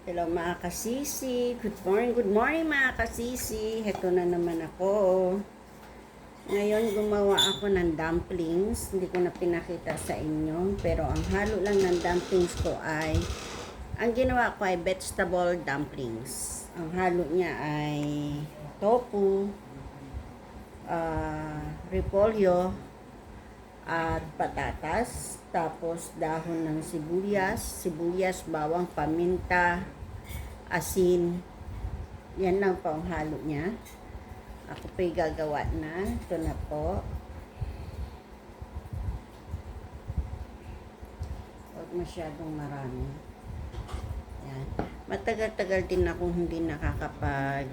Hello mga kasisi. Good morning mga kasisi. Heto na naman ako. Ngayon gumawa ako ng dumplings. Hindi ko na pinakita sa inyo. Pero ang halo lang ng dumplings ko ay, ang ginawa ko ay vegetable dumplings. Ang halo niya ay tofu, repolyo, at patatas, tapos dahon ng sibuyas, bawang, paminta, asin. Yan lang po ang halo niya. Ako po'y gagawa na. Ito na po. Huwag masyadong marami. Yan. Matagal-tagal din akong hindi nakakapag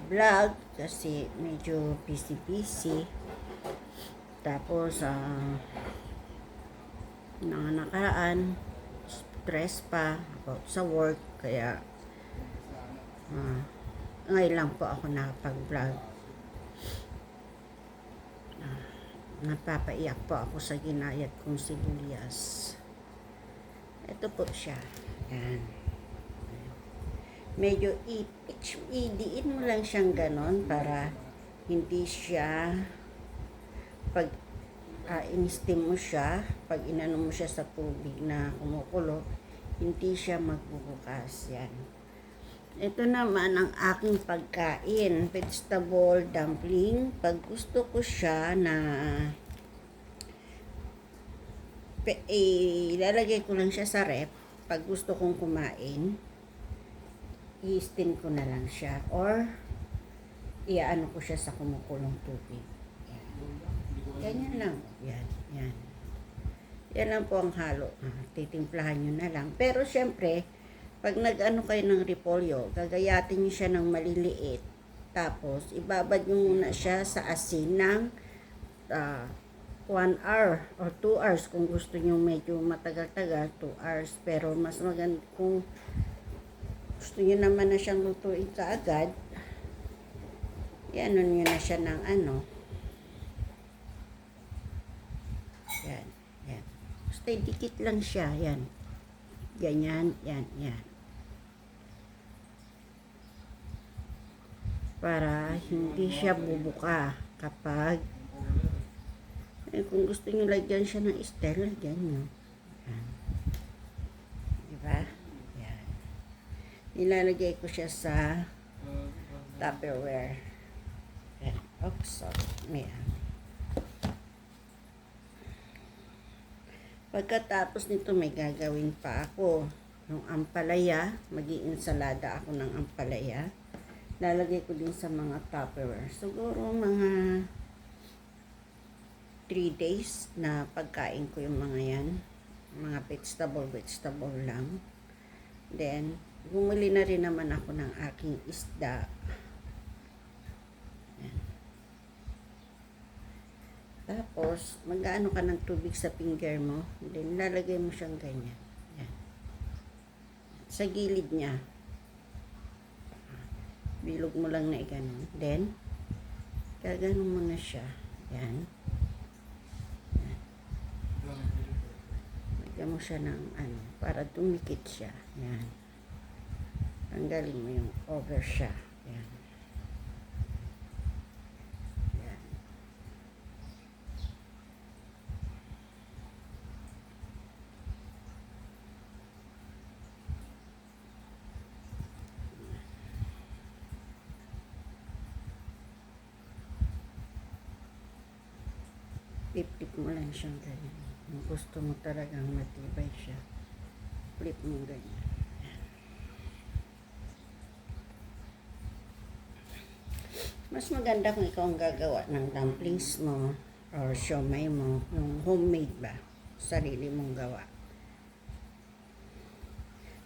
vlog kasi medyo busy. Tapos, nakaraan, stress pa about sa work, kaya ngayon lang po ako nakapag-vlog. Napapaiyak po ako sa ginayat kong sibuyas. Ito po siya. Yan. Medyo idiin mo lang siyang ganon para hindi siya pag in-steam mo siya, pag inano mo siya sa tubig na kumukulo, hindi siya magbubukas. Yan. Ito naman ang aking pagkain, vegetable dumpling. Pag gusto ko siya na ilalagay ko lang siya sa ref. Pag gusto kong kumain, i-steam ko na lang siya or iaano ko siya sa kumukulong tubig. Ganyan lang. Yan. Yan lang po ang halo. Titimplahan nyo na lang. Pero syempre, pag nag-ano kayo ng repolyo, gagayatin nyo siya ng maliliit. Tapos, ibabad nyo muna siya sa asin ng 1 hour or 2 hours. Kung gusto nyo medyo matagal-tagal, 2 hours. Pero mas maganda kung gusto nyo naman na siyang lutuin kaagad, yan, nyo na siya ng yan. Basta dikit lang siya, yan. Ganyan, yan. Para hindi siya bubuka kapag kung gusto nyo lagyan siya ng stir, lagyan nyo. Yan. Diba? Yan. Nilalagay ko siya sa Tupperware. Yan. Oops, may Pagkatapos nito may gagawin pa ako. Yung ampalaya, mag-iinsalada ako ng ampalaya. Lalagay ko din sa mga Tupperware. Siguro mga 3 days na pagkain ko yung mga yan. Mga vegetable lang. Then, bumili na rin naman ako ng aking isda. Yan. Tapos, mag-ano ka ng tubig sa finger mo. Then, lalagay mo siyang ganyan. Yan. Sa gilid niya. Bilog mo lang na iganon. Then, gaganon mo na siya. Yan. Lagyan mo siya ng para dumikit siya. Yan. Tanggalin mo yung over siya. Yan. Flip mo lang siyang ganyan. Kung gusto mo talagang matibay siya, flip mo ganyan. Mas maganda kung ikaw ang gagawa ng dumplings mo or siomai mo, yung homemade ba, sarili mong gawa.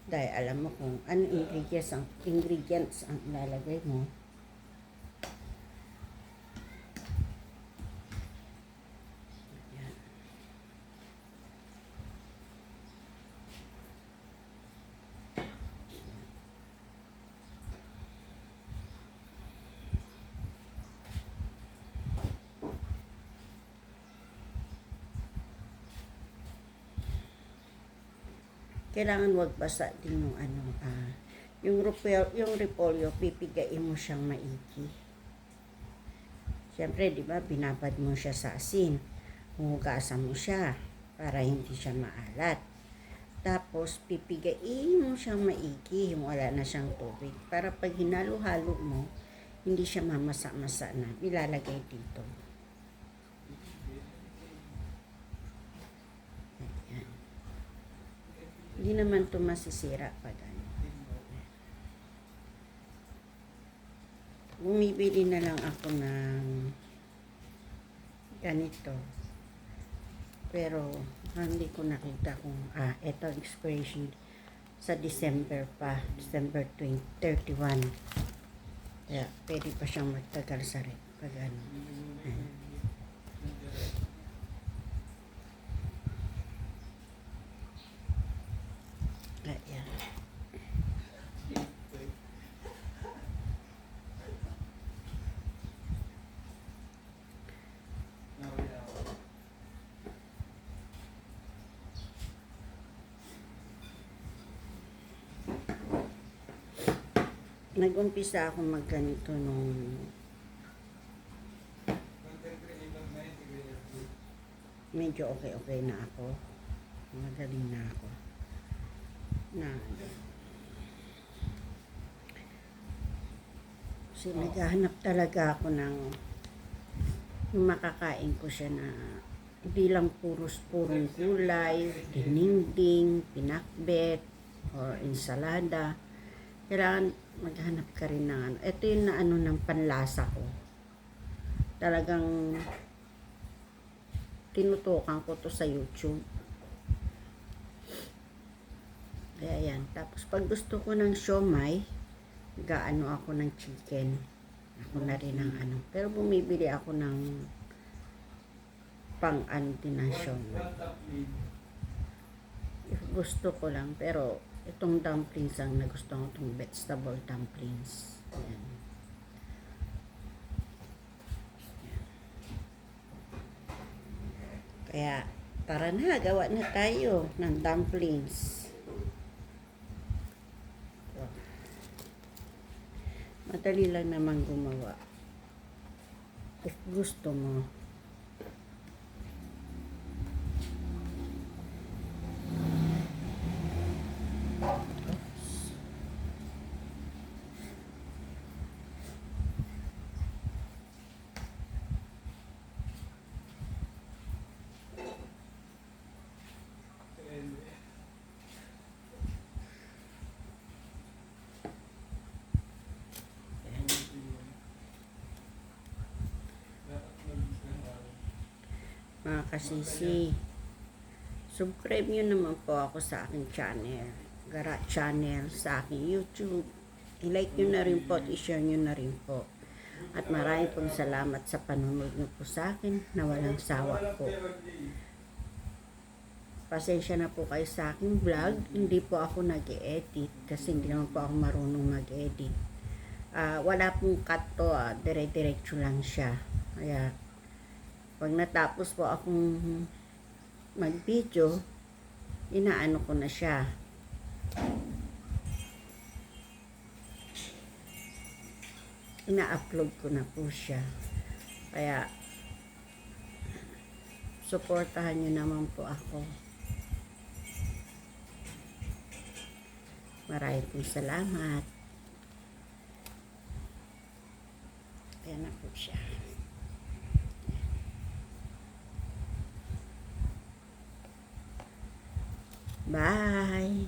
Dahil alam mo kung ano ingredients ang lalagay mo. Kailangan wag basa din yung yung repolyo, pipigain mo siyang maigi. Siyempre, di ba, binabad mo siya sa asin. Hugasan mo siya para hindi siya maalat. Tapos, pipigain mo siyang maigi, yung wala na siyang tubig. Para pag hinalo-halo mo, hindi siya mamasa-masa na. Ilalagay dito. Ayan. Hindi naman ito masisira pag ano. Bumibili na lang ako ng ganito. Pero, hindi ko nakita kung, eto expiration sa December pa, December 31. Kaya, pwede pa siyang magtagal sa rep. Pag ano. Ayan. Nag-umpisa ako magganito nung medyo okay na ako. Magaling na ako. Kasi naghahanap talaga ako ng yung makakain ko siya na hindi lang purong gulay, dininding, pinakbet, or ensalada. Kailangan maghanap ka rin ng ano. Ito yung ng panlasa ko. Talagang tinutukan ko to sa YouTube. Kaya yan. Tapos pag gusto ko ng siomay, gaano ako ng chicken. Ako na rin ng ano. Pero bumibili ako ng din ng siomay. If gusto ko lang. Pero itong dumplings ang nagustuhan ko, itong vegetable dumplings. Ayan. Kaya, tara na, gawa na tayo ng dumplings. Madali lang naman gumawa. If gusto mo. Mga kasisi, subscribe nyo naman po ako sa aking channel, Gara Channel, sa aking YouTube. I-like nyo na rin po at i-share nyo na rin po. At maraming pong salamat sa panunod nyo po sa akin na walang sawa po. Pasensya na po kayo sa aking vlog. Hindi po ako nag-edit kasi hindi naman po ako marunong mag-edit. Wala pong cut to, dire-diretso lang siya. Kaya pag natapos po akong mag-video, inaano ko na siya. Ina-upload ko na po siya. Kaya, suportahan nyo naman po ako. Maraming pong salamat. Ayan na po siya. Bye!